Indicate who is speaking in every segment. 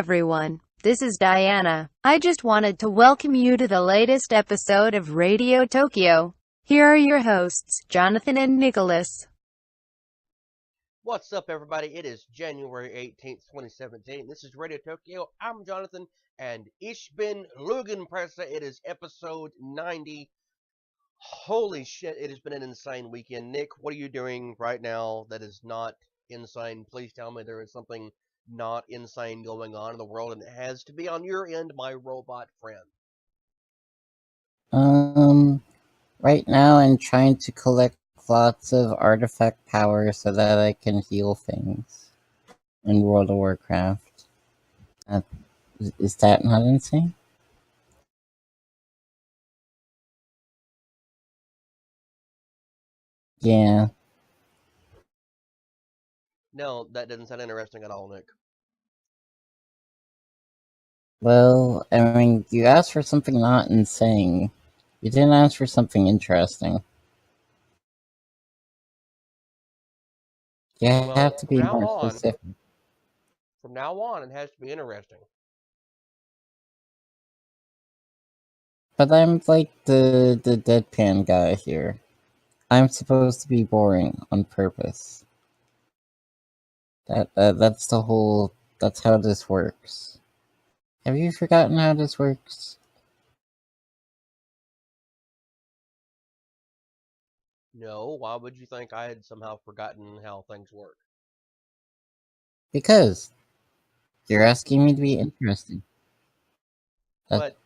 Speaker 1: everyone. This is Diana. I just wanted to welcome you to the latest episode of Radio Tokyo. Here are your hosts, Jonathan and Nicholas.
Speaker 2: What's up, everybody? It is January 18th, 2017. This is Radio Tokyo. I'm Jonathan, and Ich bin Lügenpresse. It is episode 90. Holy shit, it has been an insane weekend. Nick, what are you doing right now that is not insane? Please tell me there is something not insane going on in the world, and it has to be on your end, my robot friend.
Speaker 3: Right now I'm trying to collect lots of artifact power so that I can heal things in World of Warcraft. Is that not insane? Yeah.
Speaker 2: No, that doesn't sound interesting at all, Nick.
Speaker 3: Well, I mean, you asked for something not insane. You didn't ask for something interesting. You have to be more specific.
Speaker 2: From now on, it has to be interesting.
Speaker 3: But I'm like the deadpan guy here. I'm supposed to be boring on purpose. That's the whole... That's how this works. Have you forgotten how this works?
Speaker 2: No, why would you think I had somehow forgotten how things work?
Speaker 3: Because you're asking me to be interesting.
Speaker 2: But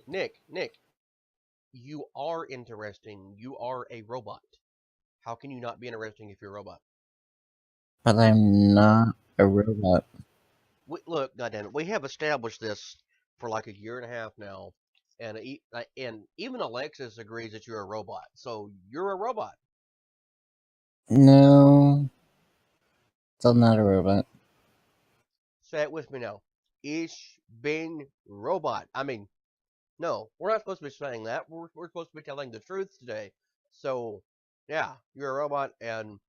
Speaker 2: Nick, you are interesting. You are a robot. How can you not be interesting if you're a robot?
Speaker 3: But I'm not a robot.
Speaker 2: Look, goddammit, we have established this for like a year and a half now, and even Alexis agrees that you're a robot. So you're a robot.
Speaker 3: No, still not a robot.
Speaker 2: Say it with me now. Ich bin robot. I mean, no, we're not supposed to be saying that. We're supposed to be telling the truth today. So, yeah, you're a robot, and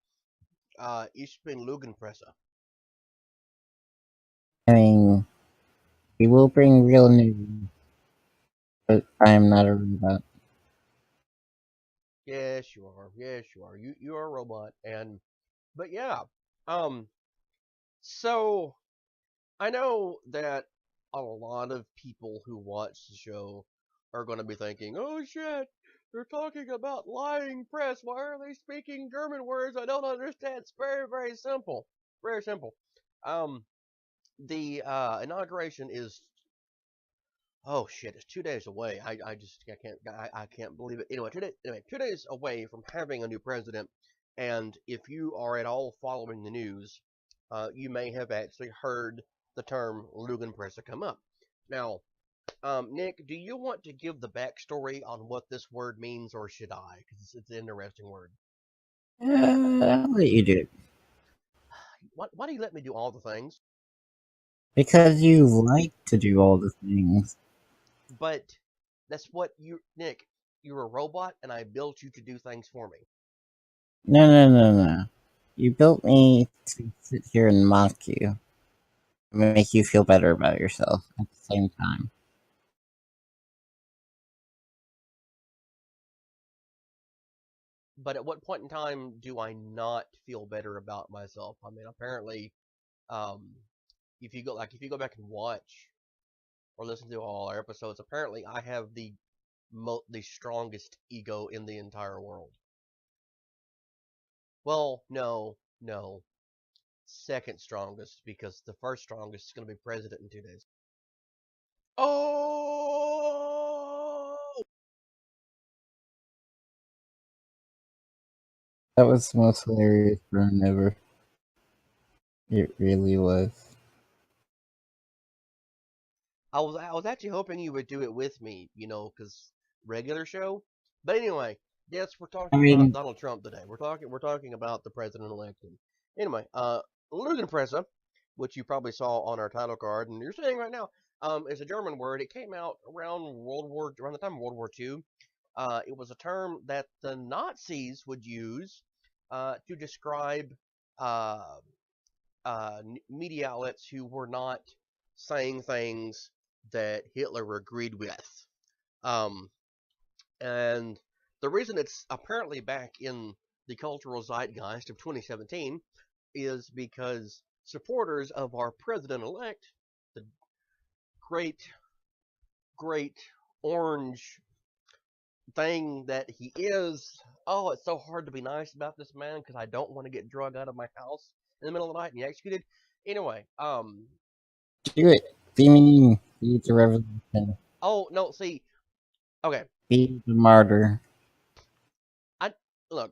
Speaker 2: ich bin Lügenpresse.
Speaker 3: I mean, we will bring real news, but I am not a robot.
Speaker 2: Yes, you are. Yes, you are. You are a robot, but yeah. So I know that a lot of people who watch the show are going to be thinking, "Oh shit, they're talking about lying press. Why are they speaking German words? I don't understand." It's very, very simple. Very simple. The inauguration is... Oh shit! It's 2 days away. I can't believe it. Anyway, 2 days away from having a new president, and if you are at all following the news, you may have actually heard the term Lügenpresse come up. Now, Nick, do you want to give the backstory on what this word means, or should I? Because it's an interesting word.
Speaker 3: I'll let you do it.
Speaker 2: Why do you let me do all the things?
Speaker 3: Because you like to do all the things.
Speaker 2: But that's what Nick, you're a robot, and I built you to do things for me.
Speaker 3: No. You built me to sit here and mock you. Make you feel better about yourself at the same time.
Speaker 2: But at what point in time do I not feel better about myself? I mean, apparently, if you go back and watch or listen to all our episodes, apparently I have the strongest ego in the entire world. Well, no. Second strongest, because the first strongest is going to be president in 2 days. Oh!
Speaker 3: That was the most hilarious burn ever. It really was.
Speaker 2: I was actually hoping you would do it with me, because regular show. But anyway, yes, we're talking about Donald Trump today. We're talking about the president-elect. Anyway, Lügenpresse, which you probably saw on our title card, and you're seeing right now, is a German word. It came out around the time of World War II. It was a term that the Nazis would use to describe media outlets who were not saying things that Hitler agreed with. Um, and the reason it's apparently back in the cultural zeitgeist of 2017 is because supporters of our president-elect, the great, great orange thing that he is. Oh, it's so hard to be nice about this man because I don't want to get drug out of my house in the middle of the night and get executed. Anyway,
Speaker 3: Do it. Be mean. Be the revolution.
Speaker 2: oh no, see, okay,
Speaker 3: Be the martyr.
Speaker 2: I look,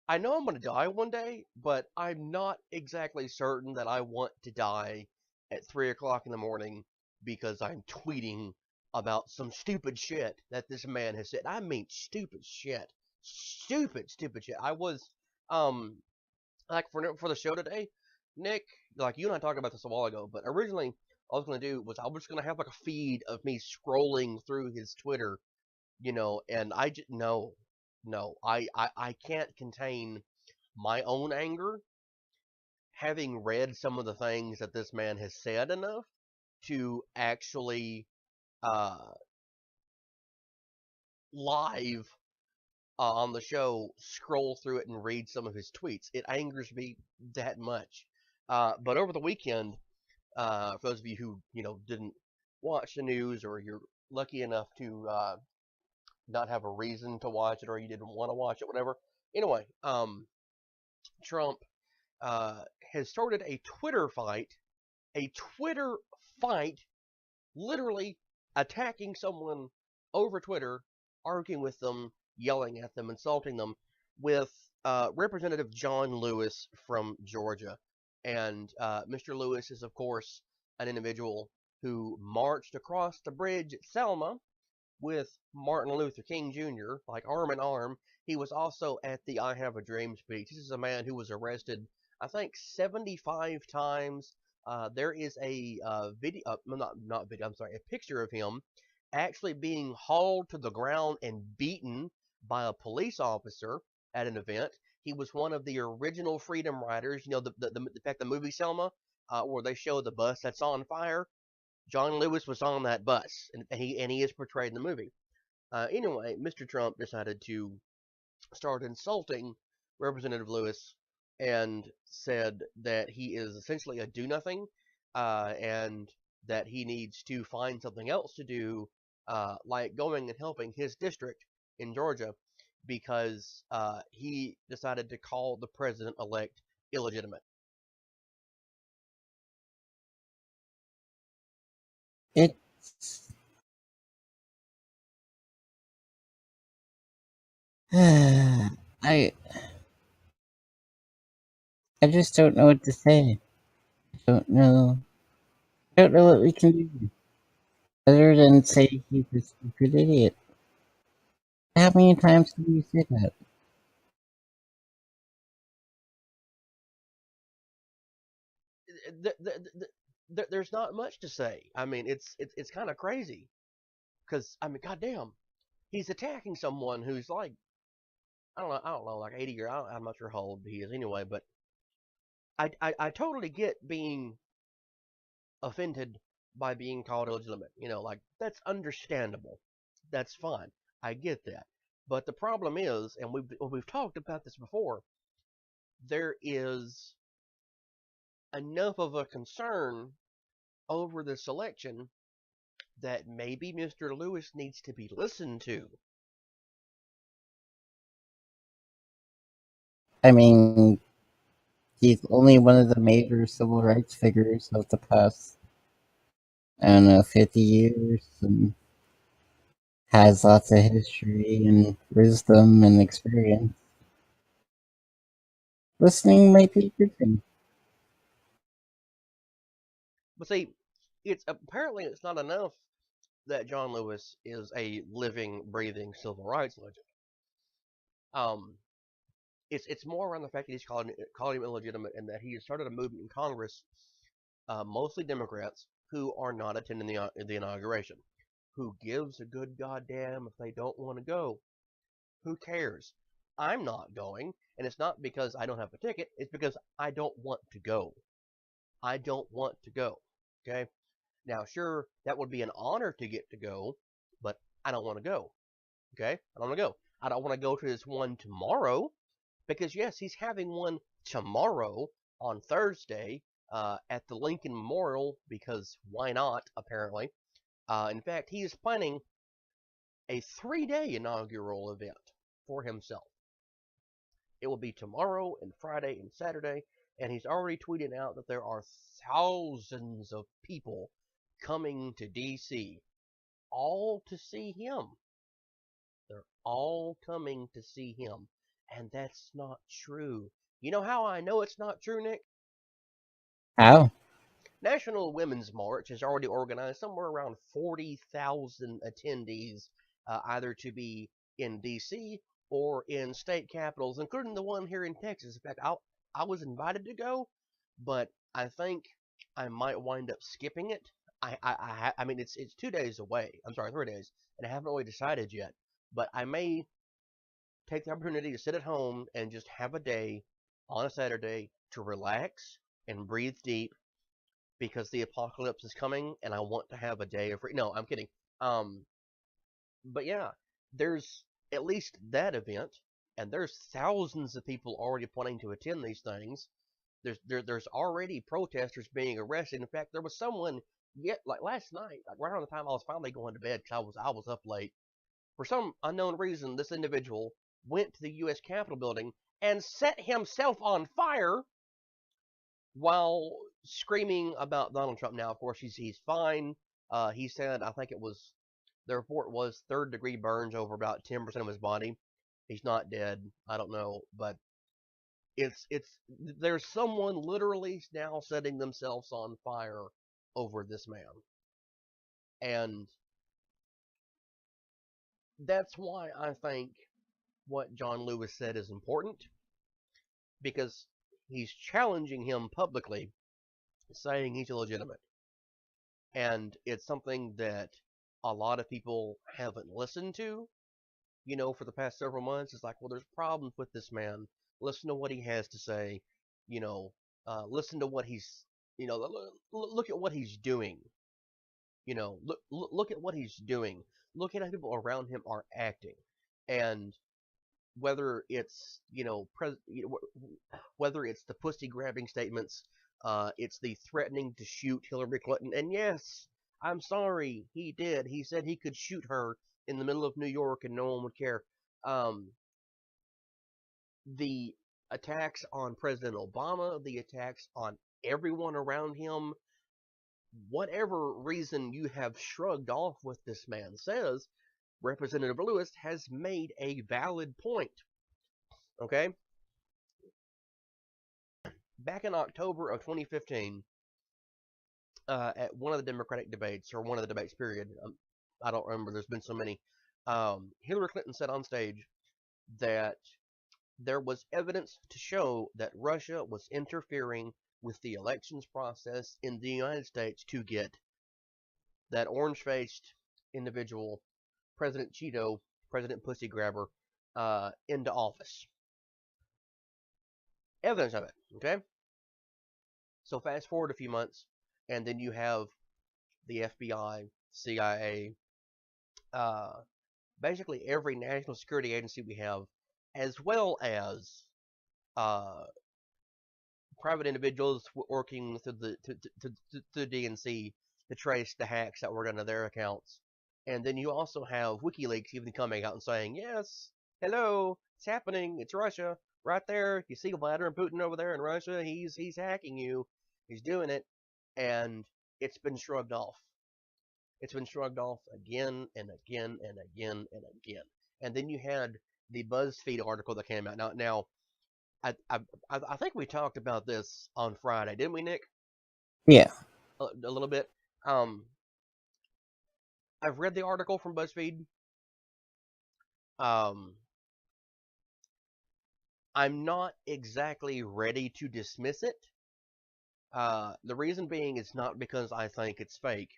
Speaker 2: I know I'm gonna die one day, but I'm not exactly certain that I want to die at 3 o'clock in the morning because I'm tweeting about some stupid shit that this man has said. I mean, stupid shit, stupid shit. I was, um, like for the show today, Nick, like you and I talked about this a while ago, but originally I was gonna do was I was gonna have like a feed of me scrolling through his Twitter, and I just no, I can't contain my own anger, having read some of the things that this man has said enough to actually uh, live on the show scroll through it and read some of his tweets. It angers me that much. But over the weekend, for those of you who didn't watch the news, or you're lucky enough to not have a reason to watch it, or you didn't want to watch it, whatever. Anyway, Trump uh, has started a Twitter fight, literally attacking someone over Twitter, arguing with them, yelling at them, insulting them, with Representative John Lewis from Georgia. And Mr. Lewis is, of course, an individual who marched across the bridge at Selma with Martin Luther King Jr., like arm in arm. He was also at the I Have a Dream speech. This is a man who was arrested, I think, 75 times. There is a video, not video, I'm sorry, a picture of him actually being hauled to the ground and beaten by a police officer at an event. He was one of the original Freedom Riders. In fact, the movie Selma, where they show the bus that's on fire. John Lewis was on that bus, and he is portrayed in the movie. Anyway, Mr. Trump decided to start insulting Representative Lewis and said that he is essentially a do-nothing, and that he needs to find something else to do, like going and helping his district in Georgia, because he decided to call the president-elect illegitimate.
Speaker 3: It's. I I just don't know what to say. I don't know. I don't know what we can do other than say he's a stupid idiot. How many times can you say that?
Speaker 2: There's not much to say. I mean, it's kind of crazy because I mean, goddamn, he's attacking someone who's like, I don't know, like 80 or I'm not sure how old he is anyway. But I totally get being offended by being called illegitimate. Like that's understandable. That's fine. I get that. But the problem is, and we've talked about this before, there is enough of a concern over this election that maybe Mr. Lewis needs to be listened to.
Speaker 3: I mean, he's only one of the major civil rights figures of the past, I don't know, 50 years, and has lots of history and wisdom and experience. Listening might be a good thing.
Speaker 2: But see, it's not enough that John Lewis is a living, breathing civil rights legend. Um, it's more around the fact that he's calling him illegitimate, and that he has started a movement in Congress, mostly Democrats, who are not attending the inauguration. Who gives a good goddamn if they don't want to go? Who cares? I'm not going, and it's not because I don't have a ticket. It's because I don't want to go. I don't want to go. Okay. Now, sure, that would be an honor to get to go, but I don't want to go. Okay? I don't want to go. I don't want to go to this one tomorrow, because yes, he's having one tomorrow on Thursday at the Lincoln Memorial, because why not, apparently. In fact, he is planning a 3-day inaugural event for himself. It will be tomorrow and Friday and Saturday, and he's already tweeted out that there are thousands of people coming to D.C., all to see him. They're all coming to see him, and that's not true. You know how I know it's not true, Nick?
Speaker 3: How?
Speaker 2: National Women's March has already organized somewhere around 40,000 attendees, either to be in D.C. or in state capitals, including the one here in Texas. In fact, I was invited to go, but I think I might wind up skipping it. I mean, it's 2 days away. I'm sorry, 3 days, and I haven't really decided yet. But I may take the opportunity to sit at home and just have a day on a Saturday to relax and breathe deep, because the apocalypse is coming and I want to have a day of free. No, I'm kidding. But yeah, there's at least that event, and there's thousands of people already planning to attend these things. There's already protesters being arrested. In fact, there was someone like last night, like right around the time I was finally going to bed, because I was up late. For some unknown reason, this individual went to the U.S. Capitol building and set himself on fire while screaming about Donald Trump. Now, of course, he's fine. He said, I think the report was 3rd-degree burns over about 10% of his body. He's not dead. I don't know, but there's someone literally now setting themselves on fire over this man. And that's why I think what John Lewis said is important, because he's challenging him publicly, saying he's illegitimate. And it's something that a lot of people haven't listened to, for the past several months. It's like, well, there's problems with this man. Listen to what he has to say. Listen to what he's, look at what he's doing. Look at what he's doing. Look at how people around him are acting. And whether it's, whether it's the pussy grabbing statements, it's the threatening to shoot Hillary Clinton. And yes, I'm sorry, he did. He said he could shoot her in the middle of New York and no one would care. The attacks on President Obama, the attacks on everyone around him, whatever reason you have shrugged off what this man says, Representative Lewis has made a valid point. Okay? Back in October of 2015, at one of the Democratic debates, or one of the debates, period, I don't remember, there's been so many, Hillary Clinton said on stage that there was evidence to show that Russia was interfering with the elections process in the United States to get that orange-faced individual, President Cheeto, President Pussy Grabber, into office. Evidence of it, okay? So fast forward a few months, and then you have the FBI, CIA, basically every national security agency we have, as well as private individuals working through the DNC to trace the hacks that were done to their accounts. And then you also have WikiLeaks even coming out and saying, yes, hello, it's happening, it's Russia, right there. You see Vladimir Putin over there in Russia, he's hacking you, he's doing it, and it's been shrugged off. It's been shrugged off again and again and again and again. And then you had the BuzzFeed article that came out. Now, I think we talked about this on Friday, didn't we, Nick?
Speaker 3: Yeah.
Speaker 2: A little bit. I've read the article from BuzzFeed. I'm not exactly ready to dismiss it. The reason being is not because I think it's fake.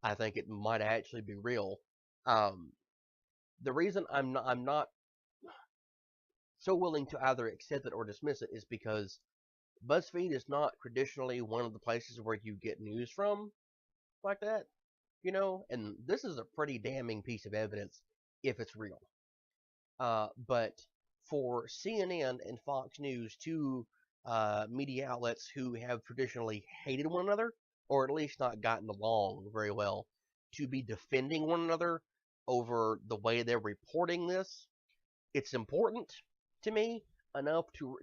Speaker 2: I think it might actually be real. The reason I'm not so willing to either accept it or dismiss it is because BuzzFeed is not traditionally one of the places where you get news from. like that, you know, and this is a pretty damning piece of evidence if it's real. But for CNN and Fox News, two media outlets who have traditionally hated one another, or at least not gotten along very well, to be defending one another over the way they're reporting this, it's important to me enough to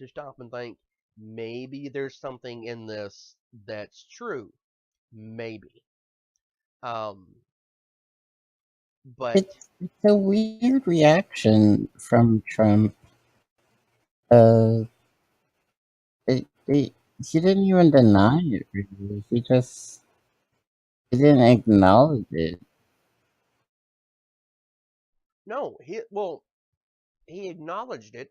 Speaker 2: stop and think maybe there's something in this that's true. Maybe. Um, but
Speaker 3: it's a weird reaction from Trump. He didn't even deny it, really. He didn't acknowledge it.
Speaker 2: no, he acknowledged it,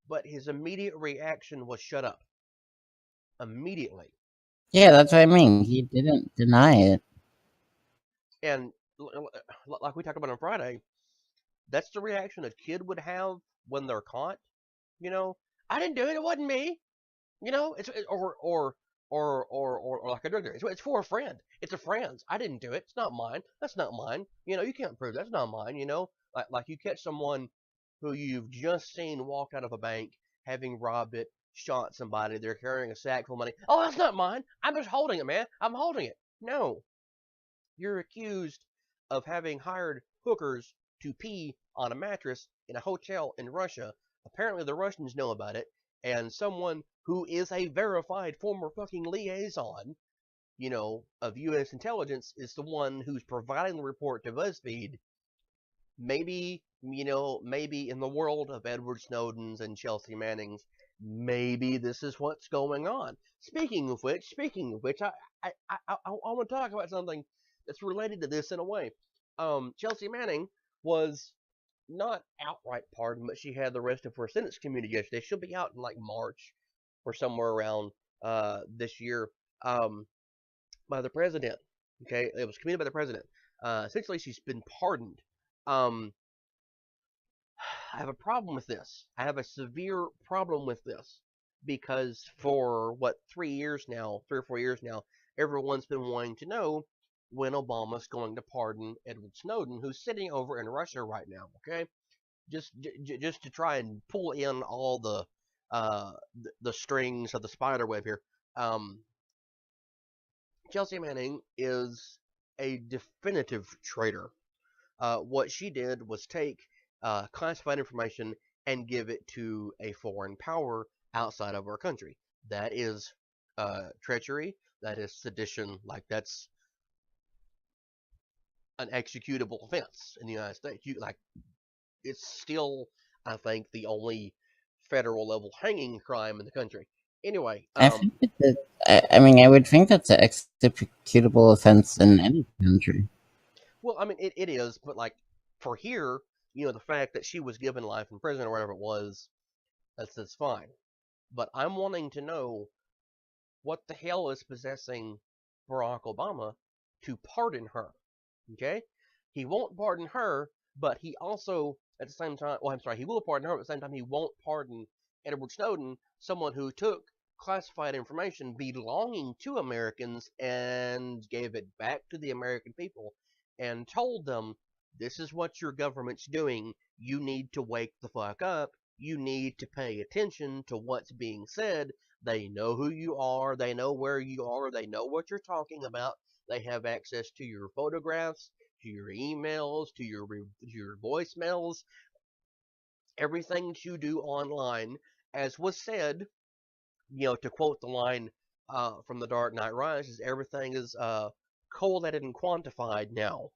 Speaker 2: but his immediate reaction was shut up. Immediately.
Speaker 3: Yeah, that's what I mean. He didn't deny it.
Speaker 2: And like we talked about on Friday, that's the reaction a kid would have when they're caught. You know, I didn't do it. It wasn't me. You know, or like a drug dealer. It's for a friend. It's a friend's. I didn't do it. It's not mine. That's not mine. You know, you can't prove that's not mine. You know, like you catch someone who you've just seen walk out of a bank having robbed it, shot somebody. They're carrying a sack full of money. Oh, that's not mine. I'm just holding it, man. I'm holding it. No, you're accused of having hired hookers to pee on a mattress in a hotel in Russia. Apparently, the Russians know about it, and someone who is a verified former fucking liaison, you know, of U.S. intelligence is the one who's providing the report to BuzzFeed. Maybe, you know, maybe in the world of Edward Snowden's and Chelsea Manning's, maybe this is what's going on. Speaking of which, I want to talk about something that's related to this in a way. Chelsea Manning was not outright pardoned, but she had the rest of her sentence commuted yesterday. She'll be out in like March or somewhere around this year by the president. Okay, it was commuted by the president. Essentially, she's been pardoned. I have a problem with this. I have a severe problem with this because for what 3 or 4 years now, everyone's been wanting to know when Obama's going to pardon Edward Snowden, who's sitting over in Russia right now. Okay, just to try and pull in all the strings of the spider web here. Chelsea Manning is a definitive traitor. What she did was take classified information and give it to a foreign power outside of our country. That is treachery. That is sedition. Like, that's an executable offense in the United States. It's still, I think, the only federal level hanging crime in the country. Anyway,
Speaker 3: I think I mean, I would think that's an executable offense in any country.
Speaker 2: Well, I mean, it is, but like for here, you know, the fact that she was given life in prison or whatever it was, that's fine. But I'm wanting to know what the hell is possessing Barack Obama to pardon her. Okay? He won't pardon her, but he also, at the same time, well, I'm sorry, he will pardon her, but at the same time, he won't pardon Edward Snowden, someone who took classified information belonging to Americans and gave it back to the American people and told them, this is what your government's doing. You need to wake the fuck up. You need to pay attention to what's being said. They know who you are. They know where you are. They know what you're talking about. They have access to your photographs, to your emails, to your voicemails, everything that you do online. As was said, you know, to quote the line from The Dark Knight Rises, everything is collated and quantified now.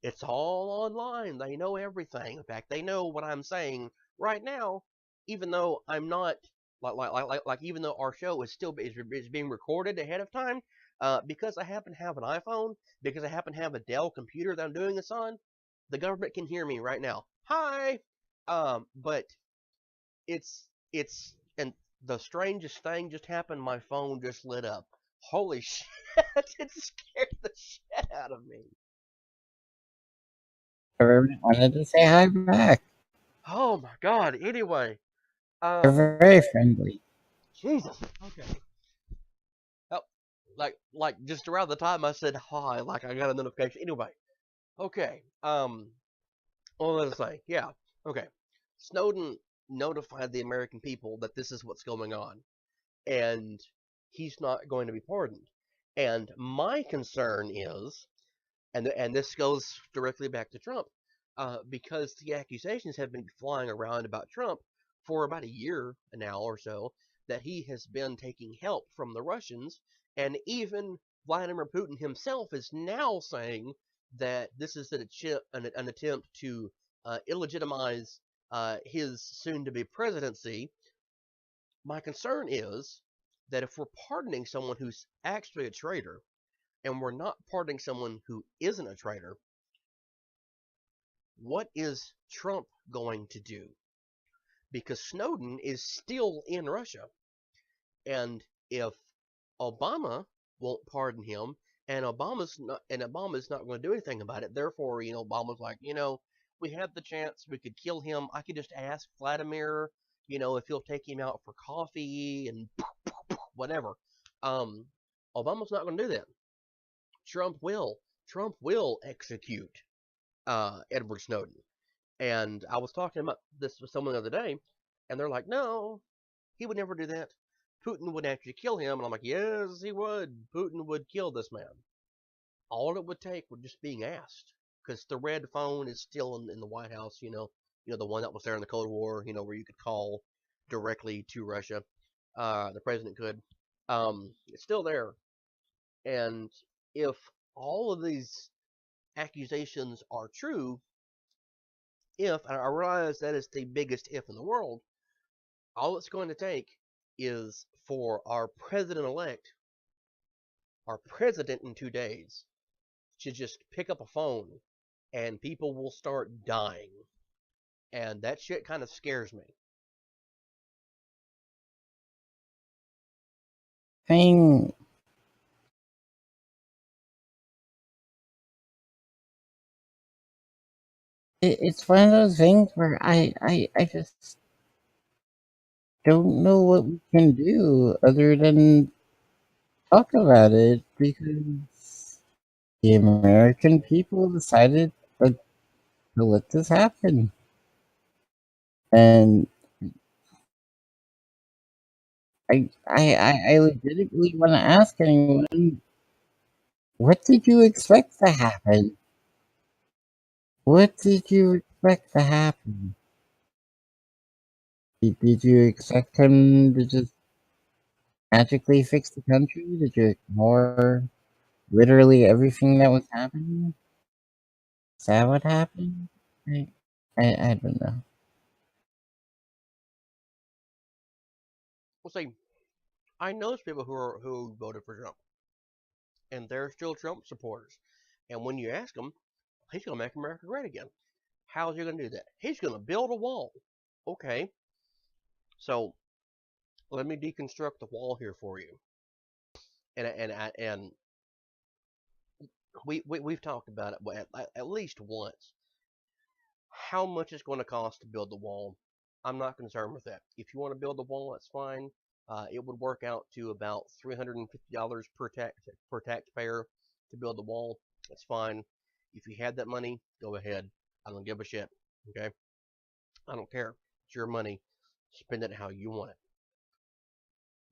Speaker 2: It's all online. They know everything. In fact, they know what I'm saying right now, even though I'm not even though our show is still is being recorded ahead of time, because I happen to have an iPhone, because I happen to have a Dell computer that I'm doing this on, the government can hear me right now. Hi, but it's and the strangest thing just happened. My phone just lit up. Holy shit! It scared the shit out of me.
Speaker 3: Everyone wanted to say hi back.
Speaker 2: Oh my god. Anyway,
Speaker 3: They're very friendly.
Speaker 2: Jesus. Okay. Oh, like just around the time I said hi, like I got a notification. Anyway, okay. What was I say? Yeah. Okay. Snowden notified the American people that this is what's going on, and he's not going to be pardoned. And my concern is, and this goes directly back to Trump, because the accusations have been flying around about Trump for about a year now or so, that he has been taking help from the Russians, and even Vladimir Putin himself is now saying that this is an attempt to illegitimize his soon-to-be presidency. My concern is that if we're pardoning someone who's actually a traitor, and we're not pardoning someone who isn't a traitor, what is Trump going to do? Because Snowden is still in Russia. And if Obama won't pardon him, and Obama's not going to do anything about it, therefore, Obama's like, we had the chance, we could kill him. I could just ask Vladimir, if he'll take him out for coffee and whatever. Obama's not going to do that. Trump will. Trump will execute Edward Snowden. And I was talking about this with someone the other day, and they're like, no, he would never do that. Putin would actually kill him. And I'm like, yes, he would. Putin would kill this man. All it would take would just being asked. Because the red phone is still in the White House, the one that was there in the Cold War, where you could call directly to Russia. The president could. It's still there. And if all of these accusations are true, and I realize that is the biggest if in the world, all it's going to take is for our president-elect, our president in 2 days, to just pick up a phone and people will start dying. And that shit kind of scares me.
Speaker 3: I mean, it's one of those things where I just don't know what we can do other than talk about it, because the American people decided to let this happen. And I legitimately want to ask anyone, what did you expect to happen? What did you expect to happen? Did you expect him to just magically fix the country? Did you ignore literally everything that was happening? Is that what happened? I don't know.
Speaker 2: Well, see, I know those people who voted for Trump, and they're still Trump supporters. And when you ask them, he's going to make America great again. How's he going to do that? He's going to build a wall. Okay, so let me deconstruct the wall here for you. And we've talked about it at least once. How much it's going to cost to build the wall? I'm not concerned with that. If you want to build the wall, that's fine. It would work out to about $350 per taxpayer to build the wall. That's fine. If you had that money, go ahead. I don't give a shit. Okay, I don't care. It's your money. Spend it how you want it.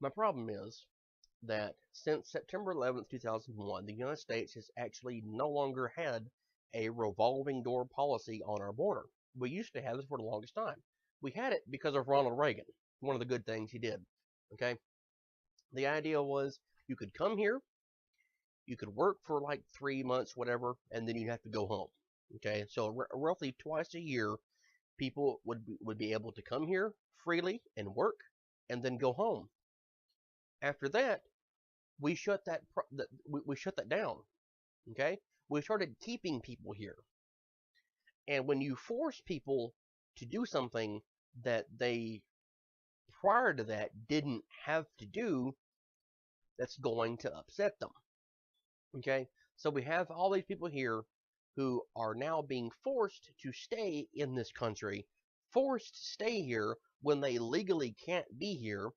Speaker 2: My problem is that since September 11th, 2001, the United States has actually no longer had a revolving door policy on our border. We used to have this for the longest time. We had it because of Ronald Reagan, one of the good things he did. Okay? The idea was you could come here, you could work for like 3 months, whatever, and then you'd have to go home. Okay? So roughly twice a year, people would be able to come here freely and work and then go home. After that, we shut that down. Okay, we started keeping people here, and when you force people to do something that they prior to that didn't have to do, that's going to upset them. Okay, so we have all these people here who are now being forced to stay in this country, forced to stay here when they legally can't be here,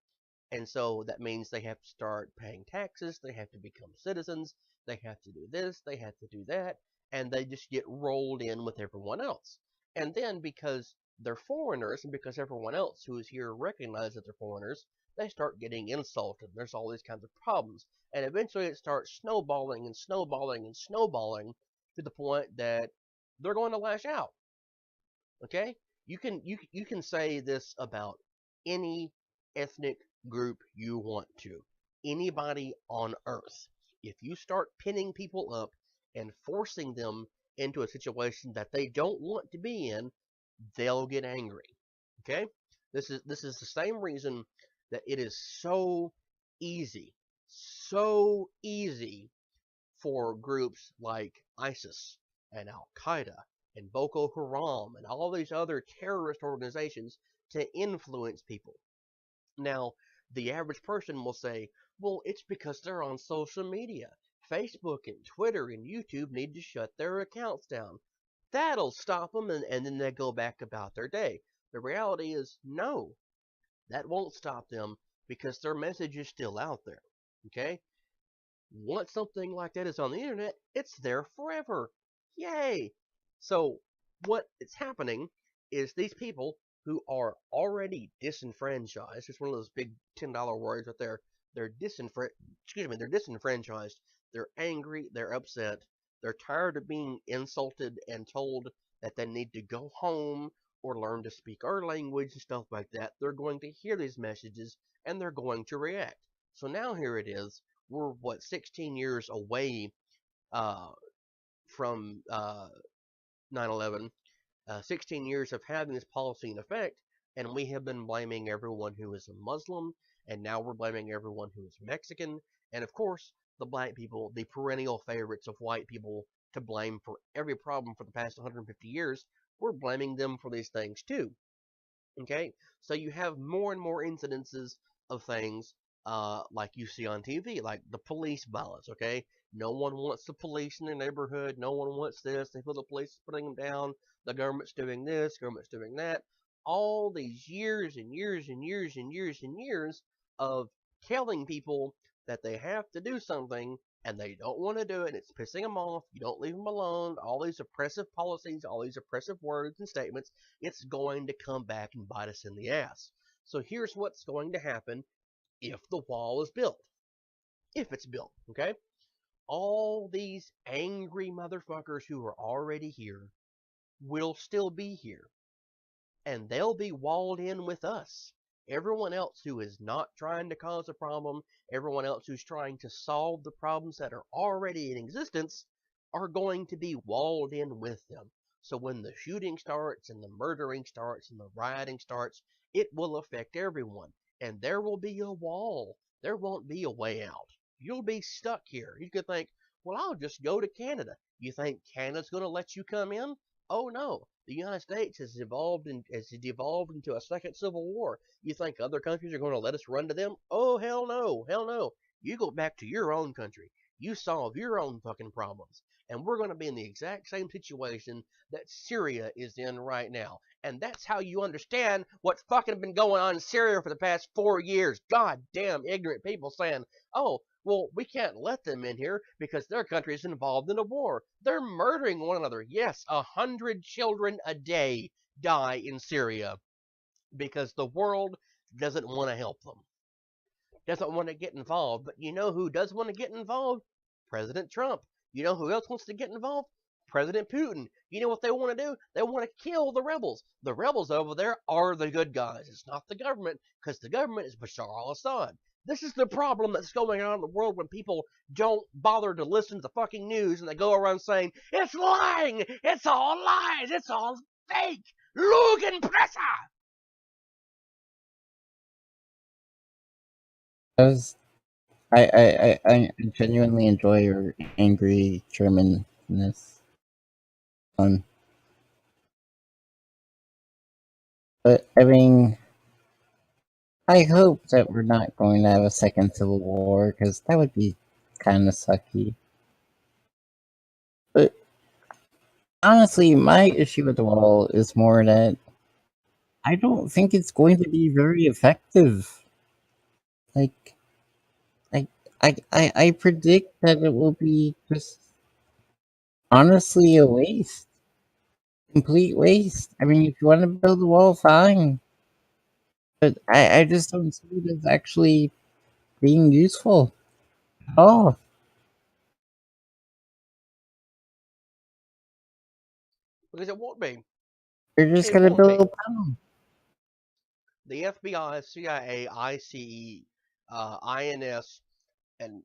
Speaker 2: And so that means they have to start paying taxes, they have to become citizens, they have to do this, they have to do that, and they just get rolled in with everyone else. And then because they're foreigners and because everyone else who is here recognizes that they're foreigners, they start getting insulted. There's all these kinds of problems. And eventually it starts snowballing and snowballing and snowballing to the point that they're going to lash out. Okay? You can say this about any ethnic group you want to. Anybody on earth. If you start pinning people up and forcing them into a situation that they don't want to be in, they'll get angry. Okay? This is the same reason that it is so easy for groups like ISIS and Al Qaeda and Boko Haram and all these other terrorist organizations to influence people. Now, the average person will say, well, it's because they're on social media. Facebook and Twitter and YouTube need to shut their accounts down. That'll stop them, and then they go back about their day. The reality is, no, that won't stop them because their message is still out there. Okay? Once something like that is on the internet, it's there forever. Yay! So, what is happening is these people who are already disenfranchised, it's one of those big $10 words right there, they're disenfranchised, they're angry, they're upset, they're tired of being insulted and told that they need to go home or learn to speak our language and stuff like that. They're going to hear these messages and they're going to react. So now here it is, we're 16 years away from 9/11, 16 years of having this policy in effect, and we have been blaming everyone who is a Muslim, and now we're blaming everyone who is Mexican, and of course, the black people, the perennial favorites of white people to blame for every problem for the past 150 years, we're blaming them for these things too. Okay? So you have more and more incidences of things like you see on TV, like the police violence, okay? No one wants the police in their neighborhood. No one wants this. They feel the police is putting them down. The government's doing this. Government's doing that. All these years and years and years and years and years of telling people that they have to do something and they don't want to do it. And it's pissing them off. You don't leave them alone. All these oppressive policies, all these oppressive words and statements. It's going to come back and bite us in the ass. So here's what's going to happen if the wall is built. If it's built, okay? All these angry motherfuckers who are already here will still be here. And they'll be walled in with us. Everyone else who is not trying to cause a problem, everyone else who's trying to solve the problems that are already in existence, are going to be walled in with them. So when the shooting starts and the murdering starts and the rioting starts, it will affect everyone. And there will be a wall. There won't be a way out. You'll be stuck here. You could think, well, I'll just go to Canada. You think Canada's going to let you come in? Oh, no. The United States has devolved into a second civil war. You think other countries are going to let us run to them? Oh, hell no. Hell no. You go back to your own country. You solve your own fucking problems. And we're going to be in the exact same situation that Syria is in right now. And that's how you understand what's fucking been going on in Syria for the past 4 years. God damn ignorant people saying, oh, well, we can't let them in here because their country is involved in a war. They're murdering one another. Yes, 100 children a day die in Syria because the world doesn't want to help them. Doesn't want to get involved. But you know who does want to get involved? President Trump. You know who else wants to get involved? President Putin. You know what they want to do? They want to kill the rebels. The rebels over there are the good guys. It's not the government, because the government is Bashar al-Assad. This is the problem that's going on in the world when people don't bother to listen to the fucking news and they go around saying, it's lying! It's all lies! It's all fake! Lügenpresse!
Speaker 3: I genuinely enjoy your angry Germanness. But, I mean, I hope that we're not going to have a second civil war, because that would be kind of sucky. But, honestly, my issue with the wall is more that I don't think it's going to be very effective. Like, I predict that it will be just honestly a waste. Complete waste. I mean, if you want to build a wall, fine. But I just don't see it as actually being useful at all.
Speaker 2: Because it won't be.
Speaker 3: You're just
Speaker 2: It
Speaker 3: gonna
Speaker 2: won't be.
Speaker 3: build a tunnel.
Speaker 2: The FBI, CIA, ICE, INS, and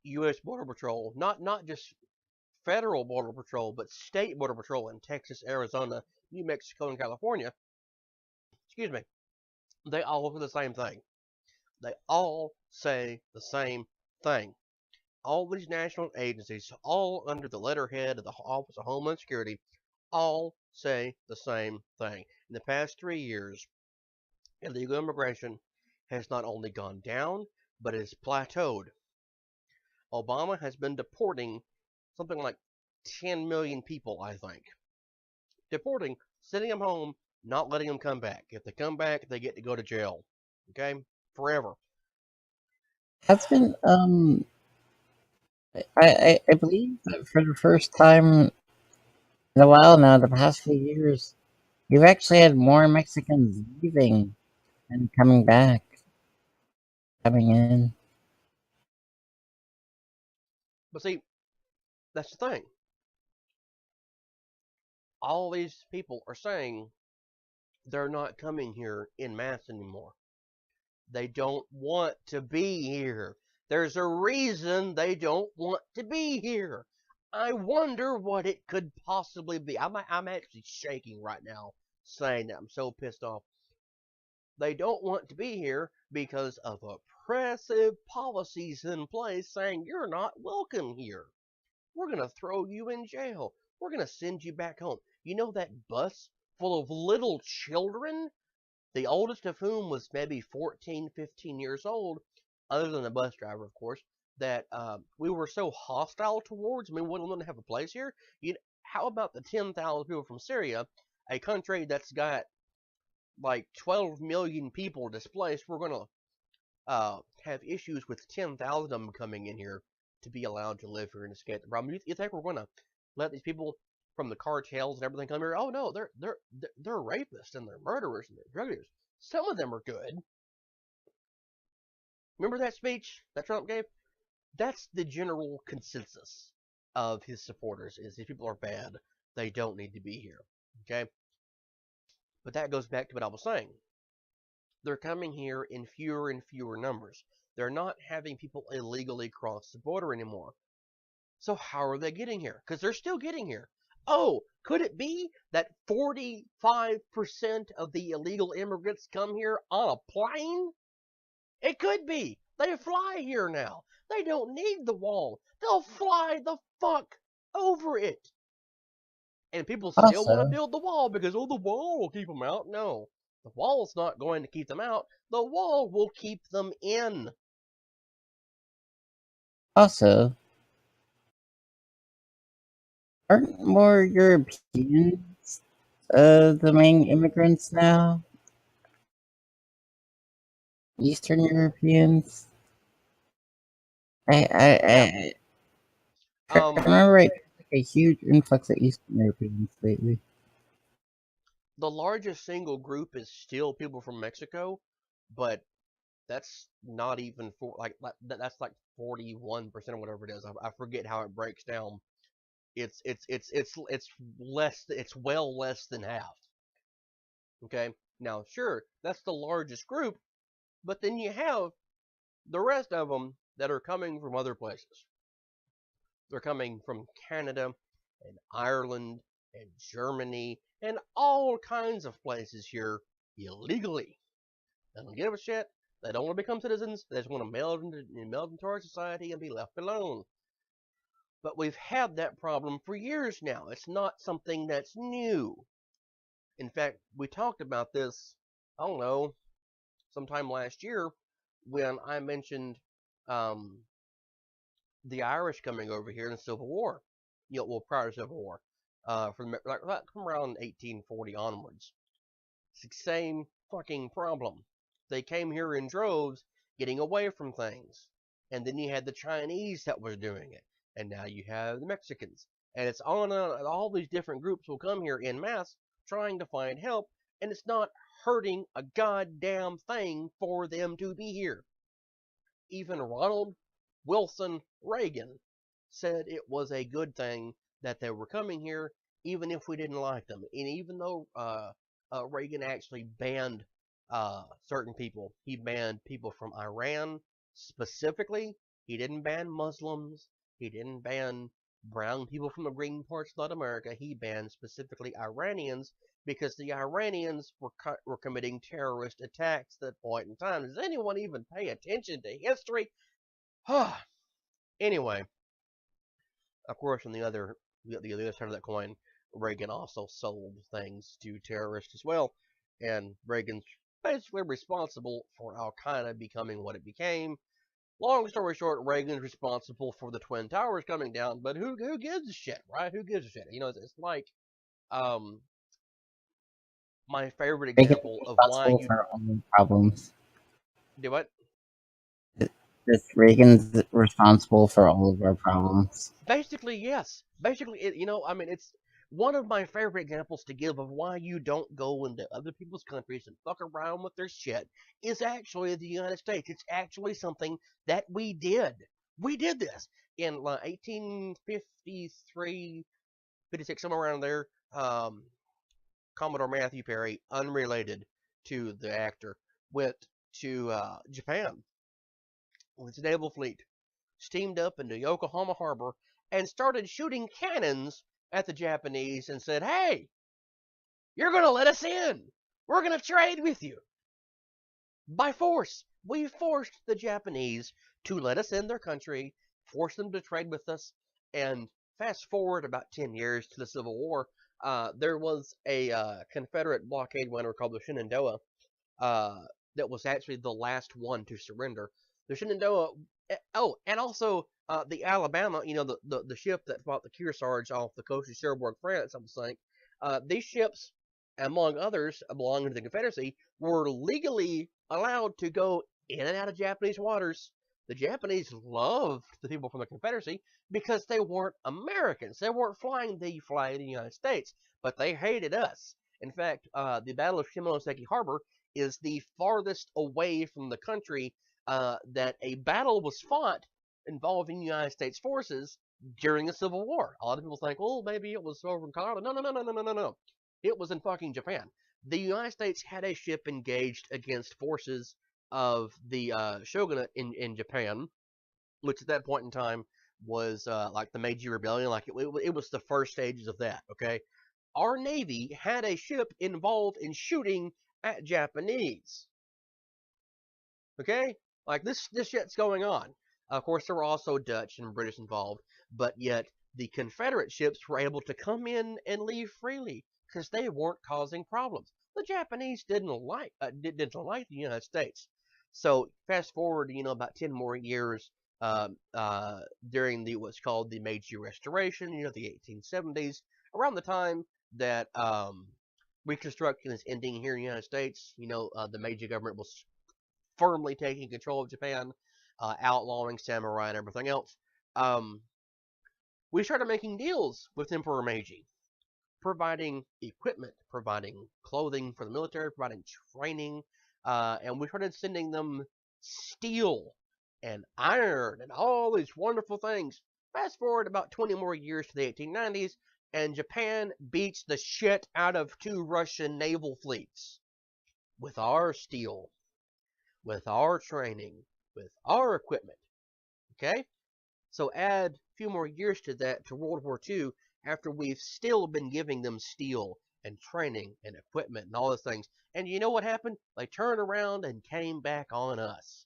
Speaker 2: U.S. Border Patrol, not just federal Border Patrol, but state Border Patrol in Texas, Arizona, New Mexico, and California, excuse me, they all do the same thing. They all say the same thing. All these national agencies, all under the letterhead of the Office of Homeland Security, all say the same thing. In the past 3 years, illegal immigration has not only gone down, but it has plateaued. Obama has been deporting something like 10 million people, I think. Deporting, sending them home, not letting them come back. If they come back, they get to go to jail. Okay? Forever.
Speaker 3: That's been I believe that for the first time in a while now, the past few years, we've actually had more Mexicans leaving than coming back, coming in.
Speaker 2: But see, that's the thing. All these people are saying they're not coming here in mass anymore. They don't want to be here. There's a reason they don't want to be here. I wonder what it could possibly be. I'm actually shaking right now saying that. I'm so pissed off. They don't want to be here because of oppressive policies in place saying you're not welcome here. We're going to throw you in jail. We're going to send you back home. You know that bus full of little children, the oldest of whom was maybe 14, 15 years old, other than the bus driver, of course, that we were so hostile towards. I mean, we wouldn't let them have a place here. How about the 10,000 people from Syria, a country that's got like 12 million people displaced? We're going to have issues with 10,000 of them coming in here to be allowed to live here and escape the problem. You think we're going to let these people from the cartels and everything come here? Oh no, they're rapists and they're murderers and they're drug dealers. Some of them are good. Remember that speech that Trump gave? That's the general consensus of his supporters: is these people are bad. They don't need to be here. Okay, but that goes back to what I was saying. They're coming here in fewer and fewer numbers. They're not having people illegally cross the border anymore. So how are they getting here? Because they're still getting here. Oh, could it be that 45% of the illegal immigrants come here on a plane? It could be. They fly here now. They don't need the wall. They'll fly the fuck over it. And people still want to
Speaker 3: Also,
Speaker 2: build the wall because, oh, the wall will keep them out. No, the wall's not going to keep them out. The wall will keep them in.
Speaker 3: also, aren't more Europeans the main immigrants now? Eastern Europeans.
Speaker 2: Yeah.
Speaker 3: I remember like a huge influx of Eastern Europeans lately.
Speaker 2: The largest single group is still people from Mexico, but that's not even for that's like 41% or whatever it is. I forget how it breaks down. It's less. It's well less than half. Okay. Now, sure, that's the largest group, but then you have the rest of them that are coming from other places. They're coming from Canada and Ireland and Germany and all kinds of places here illegally. They don't give a shit. They don't want to become citizens. They just want to meld into our society and be left alone. But we've had that problem for years now. It's not something that's new. In fact, we talked about this, I don't know, sometime last year when I mentioned um, the Irish coming over here in the Civil War. Well, prior to Civil War, from around 1840 onwards. It's the same fucking problem. They came here in droves, getting away from things. And then you had the Chinese that were doing it. And now you have the Mexicans. And it's on and on. All these different groups will come here en masse trying to find help. And it's not hurting a goddamn thing for them to be here. Even Ronald Wilson Reagan said it was a good thing that they were coming here, even if we didn't like them. And even though Reagan actually banned certain people, he banned people from Iran specifically. He didn't ban Muslims. He didn't ban brown people from the green parts of South America. He banned specifically Iranians because the Iranians were committing terrorist attacks at that point in time. Does anyone even pay attention to history? Anyway, of course, on the other side of that coin, Reagan also sold things to terrorists as well, and Reagan's basically responsible for Al-Qaeda becoming what it became. Long story short, Reagan's responsible for the Twin Towers coming down, but who gives a shit, right? Who gives a shit? You know, it's like my favorite example of why you
Speaker 3: for all the problems.
Speaker 2: Do what?
Speaker 3: Reagan's responsible for all of our problems.
Speaker 2: Basically, yes. Basically, it's one of my favorite examples to give of why you don't go into other people's countries and fuck around with their shit is actually the United States. It's actually something that we did. We did this in 1853, 56, somewhere around there. Commodore Matthew Perry, unrelated to the actor, went to Japan with his naval fleet, steamed up into Yokohama Harbor, and started shooting cannons at the Japanese and said, "Hey, you're going to let us in. We're going to trade with you." By force. We forced the Japanese to let us in their country, forced them to trade with us, and fast forward about 10 years to the Civil War, there was a Confederate blockade runner called the Shenandoah that was actually the last one to surrender. The Shenandoah, and also the Alabama, the ship that fought the Kearsarge off the coast of Cherbourg, France, I'm saying, these ships, among others belonging to the Confederacy, were legally allowed to go in and out of Japanese waters. The Japanese loved the people from the Confederacy because they weren't Americans. They weren't flying the flag of the United States, but they hated us. In fact, the Battle of Shimonoseki Harbor is the farthest away from the country that a battle was fought involving United States forces during the Civil War. A lot of people think, well, maybe it was over in Colorado. No. It was in fucking Japan. The United States had a ship engaged against forces of the shogunate in Japan, which at that point in time was like the Meiji Rebellion. Like it was the first stages of that, okay? Our Navy had a ship involved in shooting at Japanese. Okay? Like this shit's going on. Of course, there were also Dutch and British involved, but yet the Confederate ships were able to come in and leave freely because they weren't causing problems. The Japanese didn't like the United States. So fast forward, about 10 more years during what's called the Meiji Restoration, the 1870s, around the time that Reconstruction is ending here in the United States. The Meiji government was firmly taking control of Japan, outlawing samurai and everything else. We started making deals with Emperor Meiji, providing equipment, providing clothing for the military, providing training, and we started sending them steel and iron and all these wonderful things. Fast forward about 20 more years to the 1890s, and Japan beats the shit out of 2 Russian naval fleets with our steel, with our training, with our equipment. Okay? So add a few more years to that, to World War II, after we've still been giving them steel and training and equipment and all those things. And you know what happened? They turned around and came back on us.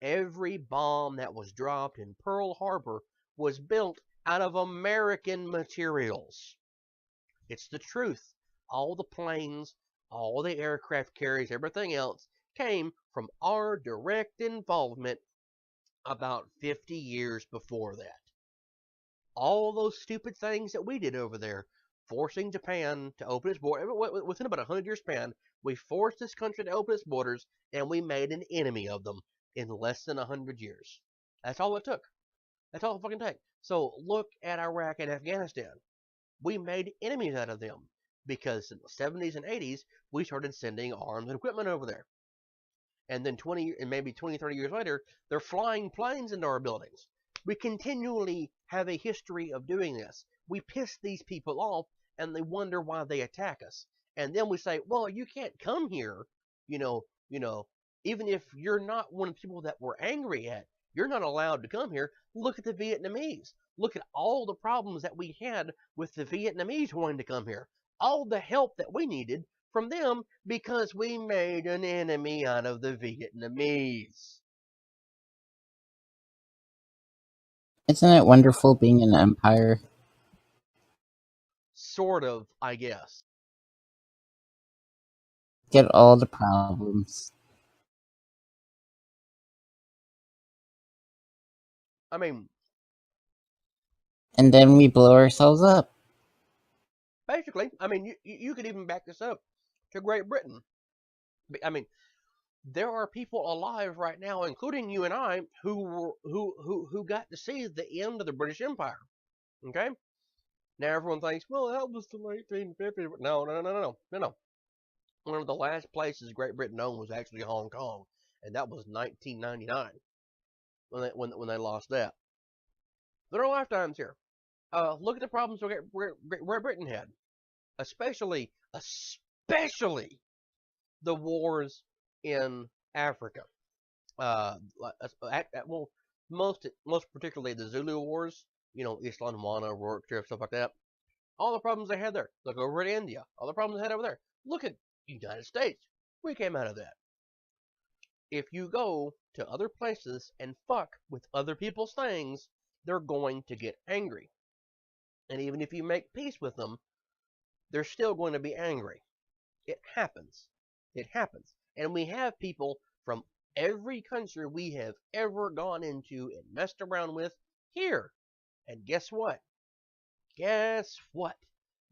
Speaker 2: Every bomb that was dropped in Pearl Harbor was built out of American materials. It's the truth. All the planes, all the aircraft carriers, everything else came from our direct involvement about 50 years before that. All those stupid things that we did over there forcing Japan to open its border. Within about a 100-year span, we forced this country to open its borders, and we made an enemy of them in less than 100 years. That's all it took. That's all it fucking took. So look at Iraq and Afghanistan. We made enemies out of them because in the 70s and 80s, we started sending arms and equipment over there. And then 20 and maybe 20, 30 years later, they're flying planes into our buildings. We continually have a history of doing this. We piss these people off, and they wonder why they attack us. And then we say, well, you can't come here, even if you're not one of the people that we're angry at, you're not allowed to come here. Look at the Vietnamese. Look at all the problems that we had with the Vietnamese wanting to come here. All the help that we needed from them because we made an enemy out of the Vietnamese.
Speaker 3: Isn't it wonderful being an empire?
Speaker 2: Sort of, I guess.
Speaker 3: Get all the problems.
Speaker 2: I mean,
Speaker 3: and then we blow ourselves up.
Speaker 2: Basically, I mean, you could even back this up to Great Britain. I mean, there are people alive right now, including you and I, who got to see the end of the British Empire. Okay, now everyone thinks, well, that was the 1850s. No. One of the last places Great Britain owned was actually Hong Kong, and that was 1999 when they lost that. There are lifetimes here. Look at the problems Great Britain had, especially the wars in Africa. Most particularly the Zulu Wars. Islam, Wana, Rorke, stuff like that. All the problems they had there. Look over at India. All the problems they had over there. Look at the United States. We came out of that. If you go to other places and fuck with other people's things, they're going to get angry. And even if you make peace with them, they're still going to be angry. It happens. It happens. And we have people from every country we have ever gone into and messed around with here. And guess what? Guess what?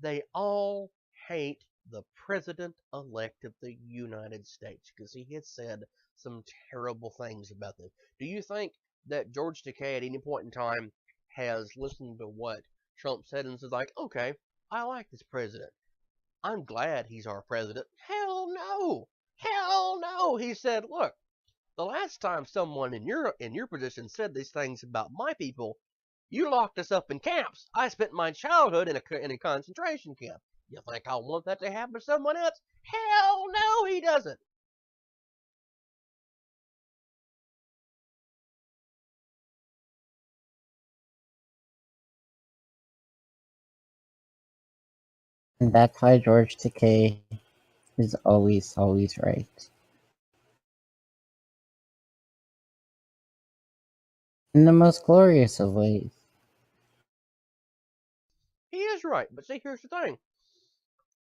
Speaker 2: They all hate the President-elect of the United States because he has said some terrible things about them. Do you think that George Takei at any point in time has listened to what Trump said and says like, okay, I like this president. I'm glad he's our president. Hell no. Hell no. He said, look, the last time someone in your position said these things about my people, you locked us up in camps. I spent my childhood in a concentration camp. You think I want that to happen to someone else? Hell no, he doesn't.
Speaker 3: And that's why George Takei is always right. In the most glorious of ways.
Speaker 2: He is right, but see, here's the thing.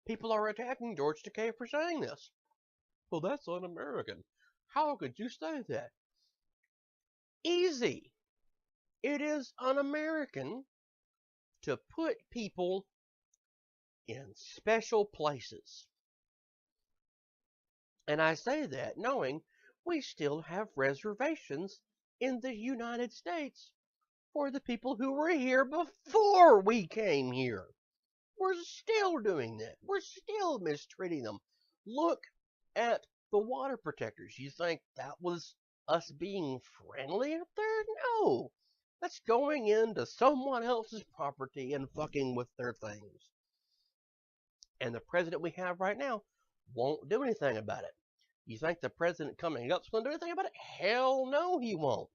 Speaker 2: People are attacking George Takei for saying this. Well, that's un-American. How could you say that? Easy. It is un-American to put people in special places. And I say that knowing we still have reservations in the United States for the people who were here before we came here. We're still doing that. We're still mistreating them. Look at the water protectors. You think that was us being friendly up there? No. That's going into someone else's property and fucking with their things. And the president we have right now won't do anything about it. You think the president coming up is going to do anything about it? Hell no, he won't.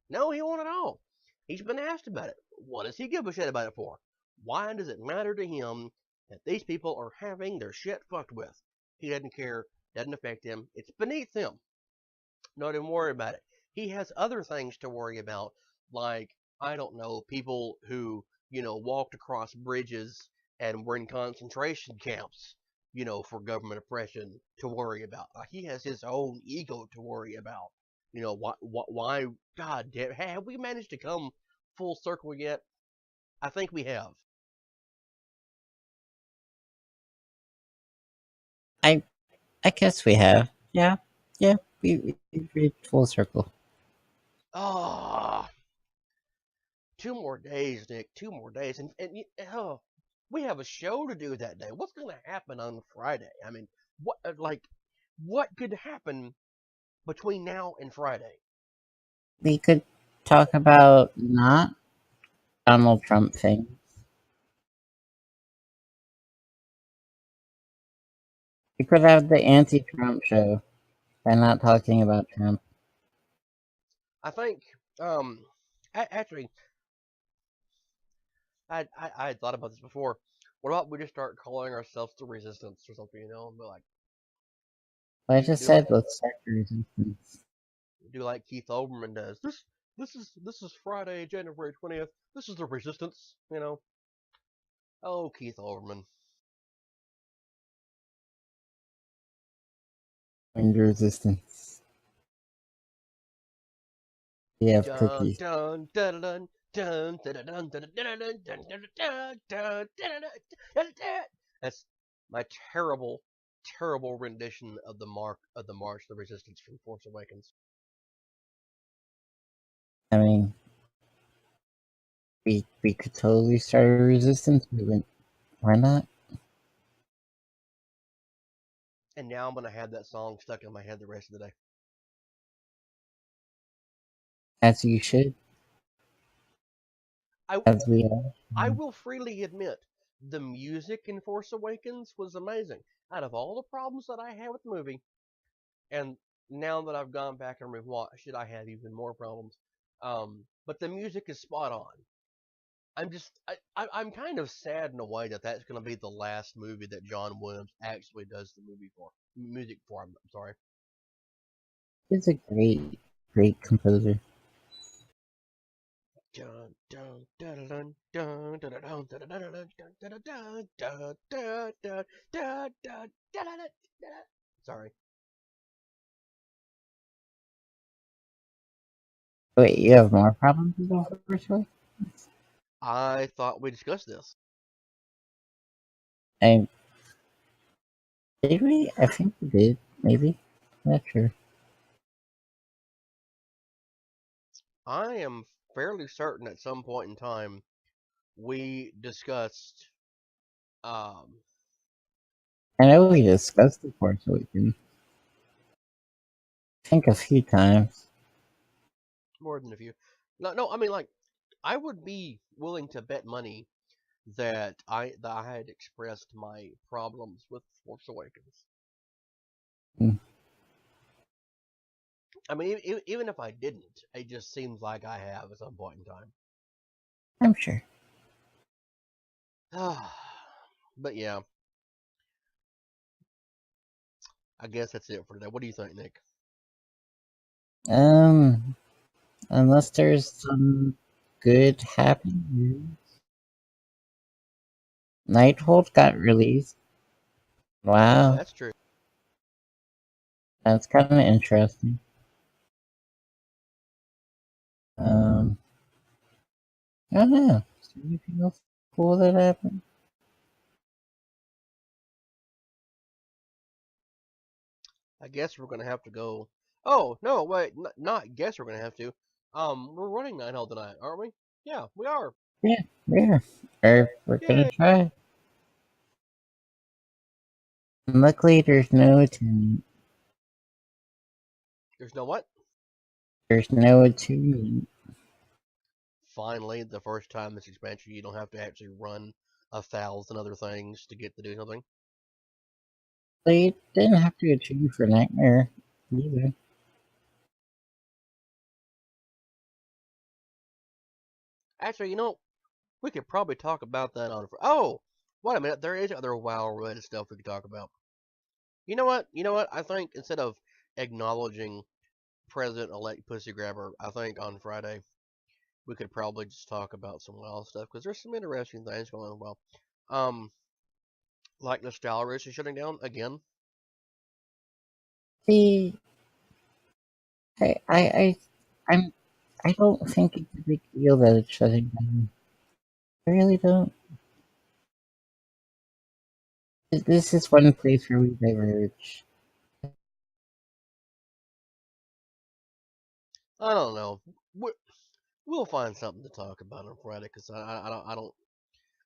Speaker 2: No, he won't at all. He's been asked about it. What does he give a shit about it for? Why does it matter to him that these people are having their shit fucked with? He doesn't care. Doesn't affect him. It's beneath him. Not even worry about it. He has other things to worry about, like, I don't know, people who, walked across bridges and were in concentration camps, for government oppression to worry about. He has his own ego to worry about. Why, God damn, have we managed to come full circle yet? I think we have.
Speaker 3: I I guess we have. Yeah. Yeah. We've reached full circle.
Speaker 2: Ah, 2 more days, Nick. 2 more days, oh, we have a show to do that day. What's going to happen on Friday? I mean, what could happen between now and Friday?
Speaker 3: We could talk about not Donald Trump things. We could have the anti-Trump show by not talking about Trump.
Speaker 2: I think, actually, I had thought about this before. What about we just start calling ourselves the Resistance or something, and be like,
Speaker 3: I just
Speaker 2: do like
Speaker 3: said let's start the resistance.
Speaker 2: do like Keith Olbermann does. This is Friday, January 20th. This is the Resistance. Oh, Keith Olbermann.
Speaker 3: Join the resistance. We have
Speaker 2: Dun
Speaker 3: cookies.
Speaker 2: dun dun dun dun dun dun dun dun dun dun dun dun. That's my terrible, terrible rendition of the March of the Resistance from Force Awakens.
Speaker 3: I mean, we could totally start a resistance movement. Why not?
Speaker 2: And now I'm gonna have that song stuck in my head the rest of the day.
Speaker 3: As you should.
Speaker 2: I
Speaker 3: As we are.
Speaker 2: I will freely admit the music in Force Awakens was amazing. Out of all the problems that I had with the movie, and now that I've gone back and rewatched it, I have even more problems. But the music is spot on. I'm kind of sad in a way that that's going to be the last movie that John Williams actually does the music for. I'm sorry.
Speaker 3: He's a great, great composer.
Speaker 2: Sorry.
Speaker 3: Wait, you have more problems with the first one?
Speaker 2: I thought we discussed this.
Speaker 3: I did we? I think we did. Maybe. Not sure.
Speaker 2: I am fairly certain at some point in time we discussed um
Speaker 3: I know we discussed the Force Awakens. I think a few times.
Speaker 2: more than a few. No, I mean, like, I would be willing to bet money that I had expressed my problems with Force Awakens.
Speaker 3: Mm,
Speaker 2: I mean, even if I didn't, it just seems like I have at some point in time.
Speaker 3: I'm sure.
Speaker 2: But yeah, I guess that's it for today. What do you think, Nick?
Speaker 3: Unless there's some good happening news. Nighthold got released. Wow,
Speaker 2: That's true.
Speaker 3: that's kind of interesting. Um, I don't know. Is there anything else cool that happened?
Speaker 2: I guess we're gonna have to go. Oh no, wait, not guess we're gonna have to. We're running Night tonight, aren't we? Yeah, we are.
Speaker 3: Yeah, we're gonna
Speaker 2: Yay!
Speaker 3: try. And luckily, there's no attunement.
Speaker 2: There's no what?
Speaker 3: There's no attunement.
Speaker 2: Finally, the first time this expansion, you don't have to actually run 1,000 other things to get to do something.
Speaker 3: They didn't have to attune for Nightmare either.
Speaker 2: Actually, we could probably talk about that on. Oh, wait a minute. There is other WoW related stuff we could talk about. You know what? You know what? I think instead of acknowledging President-elect Pussy Grabber, I think on Friday we could probably just talk about some WoW stuff because there's some interesting things going on. Well, like Nostalgia is shutting down again.
Speaker 3: See, I'm, I don't think it's a big deal that it's shutting down. I really don't. This is one place where we diverge.
Speaker 2: I don't know. We'll find something to talk about on Friday because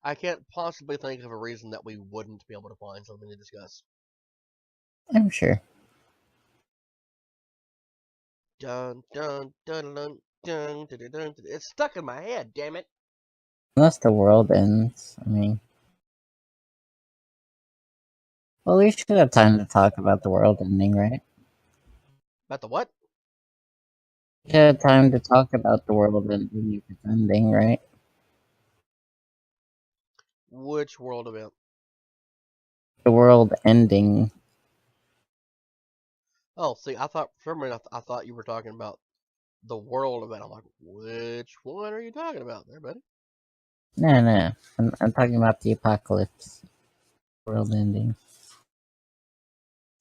Speaker 2: I can't possibly think of a reason that we wouldn't be able to find something to discuss.
Speaker 3: I'm sure.
Speaker 2: Dun dun dun dun dun dun dun dun. It's stuck in my head. Damn it!
Speaker 3: Unless the world ends. I mean, well, we should have time to talk about the world ending, right?
Speaker 2: About the what?
Speaker 3: We should have time to talk about the world ending if it's ending, right?
Speaker 2: Which world event?
Speaker 3: The world ending.
Speaker 2: Oh, see, I thought for a minute I thought you were talking about the world event. I'm like, which one are you talking about, there, buddy?
Speaker 3: No. I'm talking about the apocalypse. World ending.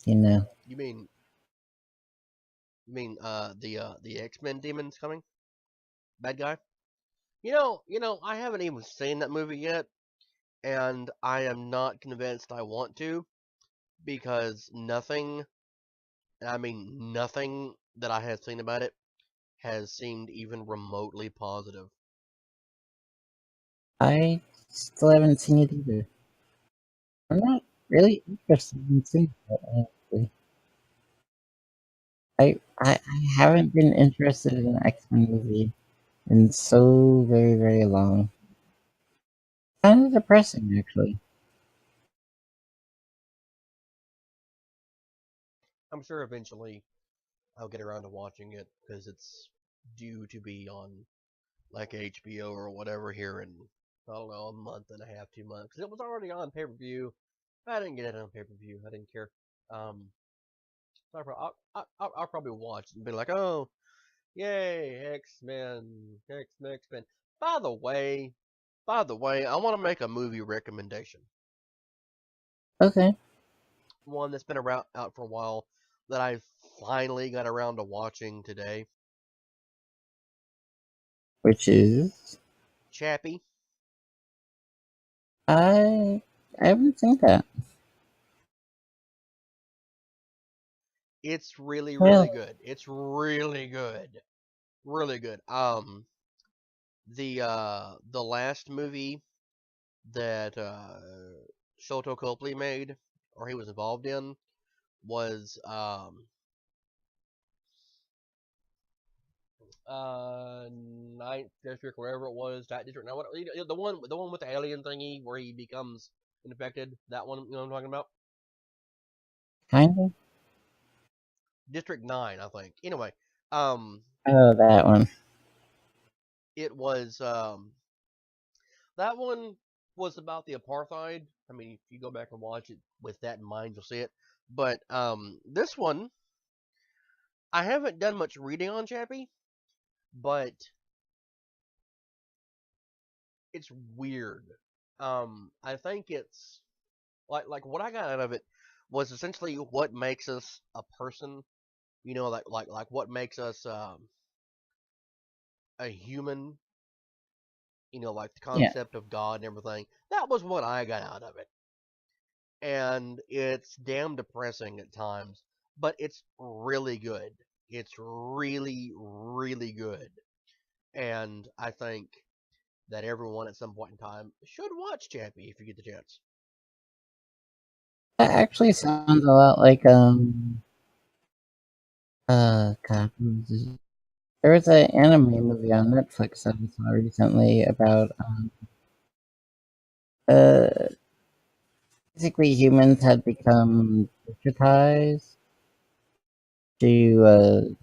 Speaker 3: You know.
Speaker 2: You mean the X-Men demons coming? Bad guy? I haven't even seen that movie yet, and I am not convinced I want to because nothing, and I mean nothing that I have seen about it has seemed even remotely positive.
Speaker 3: I still haven't seen it either. I'm not really interested in seeing it, actually. I haven't been interested in an X-Men movie in so very, very long. Kind of depressing, actually.
Speaker 2: I'm sure eventually I'll get around to watching it because it's due to be on like HBO or whatever here in I don't know a month and a half, 2 months. Because it was already on pay per view. I didn't get it on pay per view. I didn't care. So I'll probably watch it and be like, oh, yay, X Men. By the way, I want to make a movie recommendation.
Speaker 3: Okay.
Speaker 2: One that's been around out for a while that I finally got around to watching today.
Speaker 3: Which is
Speaker 2: Chappie.
Speaker 3: I I haven't seen that.
Speaker 2: It's really,
Speaker 3: Well,
Speaker 2: really good. It's really good. Really good. The last movie that Sholto Copley made or he was involved in was Ninth District, wherever it was, that district. Now, what the one with the alien thingy where he becomes infected. That one, you know what I'm talking about?
Speaker 3: kind of.
Speaker 2: District 9, I think. Anyway, um,
Speaker 3: Oh, that one.
Speaker 2: it was that one was about the apartheid. I mean, if you go back and watch it with that in mind, you'll see it. But this one, I haven't done much reading on Chappie, but it's weird. I think it's like what I got out of it was essentially what makes us a person. Like what makes us a human. Like the
Speaker 3: Yeah.
Speaker 2: concept of God and everything. That was what I got out of it, and it's damn depressing at times, but it's really good. It's really, really good, and I think that everyone at some point in time should watch Chappie if you get the chance.
Speaker 3: That actually sounds a lot like God, what was it? There was an anime movie on Netflix that I saw recently about uh basically humans had become digitized to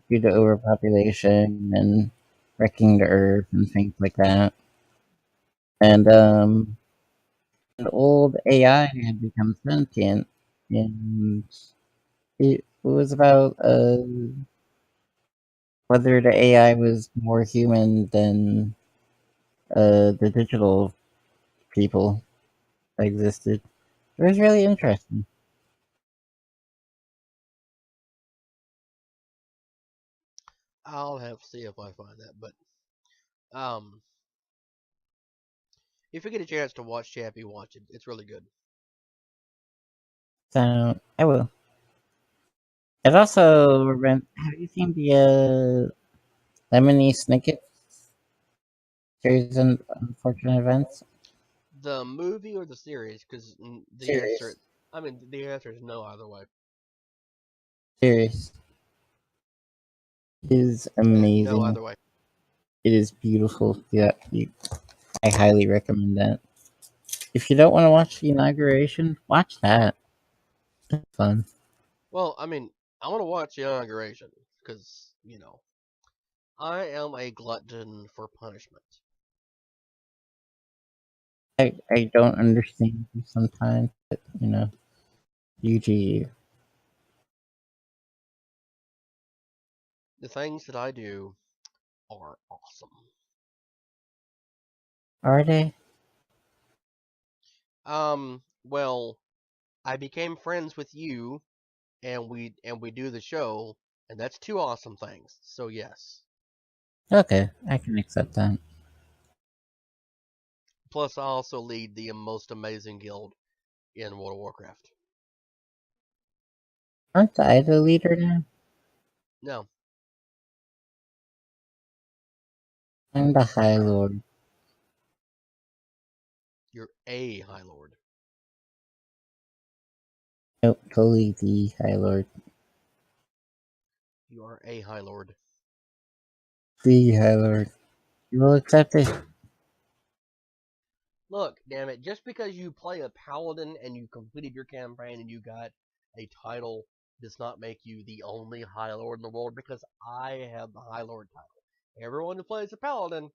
Speaker 3: due to overpopulation and wrecking the earth and things like that. And an old AI had become sentient, and it was about whether the AI was more human than the digital people that existed. It was really interesting.
Speaker 2: I'll have to see if I find that, but um, if you get a chance to watch Chappie, watch it. It's really good.
Speaker 3: So I will. It also have you seen the Lemony Snicket series of unfortunate events?
Speaker 2: The movie or the series? Because the answer,
Speaker 3: Series.
Speaker 2: I mean, the answer is no either way.
Speaker 3: Series. It is
Speaker 2: No
Speaker 3: amazing.
Speaker 2: either way.
Speaker 3: It is beautiful. Yeah, I highly recommend that. If you don't want to watch the inauguration, watch that. It's fun.
Speaker 2: Well, I mean, I want to watch the inauguration because I am a glutton for punishment.
Speaker 3: I don't understand you sometimes, but you do you.
Speaker 2: The things that I do are awesome.
Speaker 3: Are they?
Speaker 2: Well, I became friends with you, and we do the show, and that's two awesome things. So yes.
Speaker 3: Okay, I can accept that.
Speaker 2: Plus, I also lead the most amazing guild in World of Warcraft.
Speaker 3: Aren't I the leader now?
Speaker 2: No,
Speaker 3: I'm the High Lord.
Speaker 2: you're a High Lord.
Speaker 3: Nope, totally the High Lord.
Speaker 2: You are a High Lord.
Speaker 3: The High Lord. You will accept it.
Speaker 2: Look, damn it, just because you play a paladin and you completed your campaign and you got a title does not make you the only High Lord in the world, because I have the High Lord title. Everyone who plays a paladin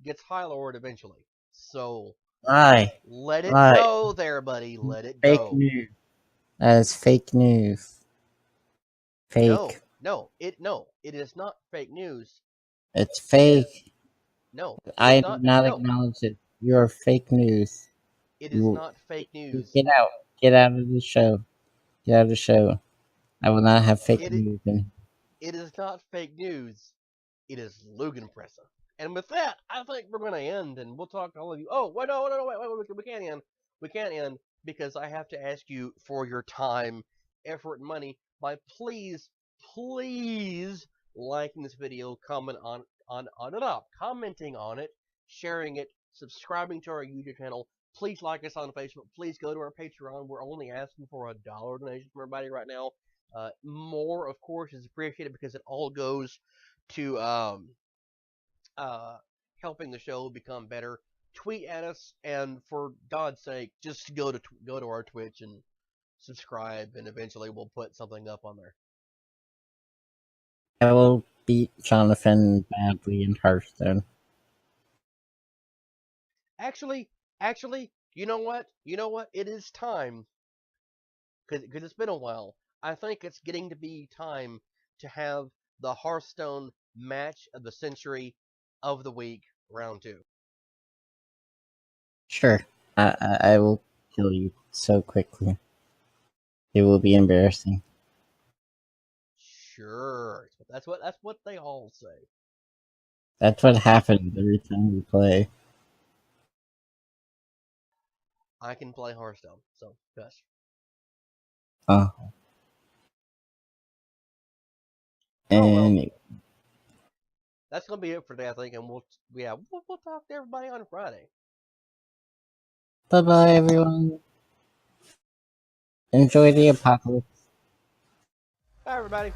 Speaker 2: gets High Lord eventually. So,
Speaker 3: Lie.
Speaker 2: let it
Speaker 3: Lie.
Speaker 2: go there, buddy. Let it
Speaker 3: Fake
Speaker 2: go.
Speaker 3: news. That is fake news. Fake.
Speaker 2: No, it is not fake news.
Speaker 3: It's fake.
Speaker 2: No, it is
Speaker 3: I do
Speaker 2: not.
Speaker 3: not
Speaker 2: No,
Speaker 3: acknowledge it. You are fake news.
Speaker 2: it is
Speaker 3: You
Speaker 2: not fake
Speaker 3: you
Speaker 2: news.
Speaker 3: get out. Get out of the show. Get out of the show. I will not have fake
Speaker 2: It
Speaker 3: news in.
Speaker 2: it is not fake news. It is Lügenpresse. And with that, I think we're going to end, and we'll talk to all of you. Oh, wait, no, wait, we can't end. We can't end because I have to ask you for your time, effort, and money by please liking this video, commenting on it, sharing it, subscribing to our YouTube channel. Please like us on Facebook. Please go to our Patreon. We're only asking for $1 donation from everybody right now. More, of course, is appreciated because it all goes to uh, helping the show become better. Tweet at us, and for God's sake, just go to our Twitch and subscribe, and eventually we'll put something up on there.
Speaker 3: I will beat Jonathan badly in Hearthstone.
Speaker 2: Actually, you know what? It is time, because it's been a while. I think it's getting to be time to have the Hearthstone match of the century of the week, round 2.
Speaker 3: Sure. I will kill you so quickly. It will be embarrassing.
Speaker 2: Sure, that's what they all say.
Speaker 3: That's what happens every time we play.
Speaker 2: I can play Hearthstone, so yes.
Speaker 3: Oh.
Speaker 2: Oh well,
Speaker 3: And
Speaker 2: that's gonna be it for today, I think, and we'll talk to everybody on Friday.
Speaker 3: bye bye, everyone. Enjoy the apocalypse.
Speaker 2: Bye, everybody.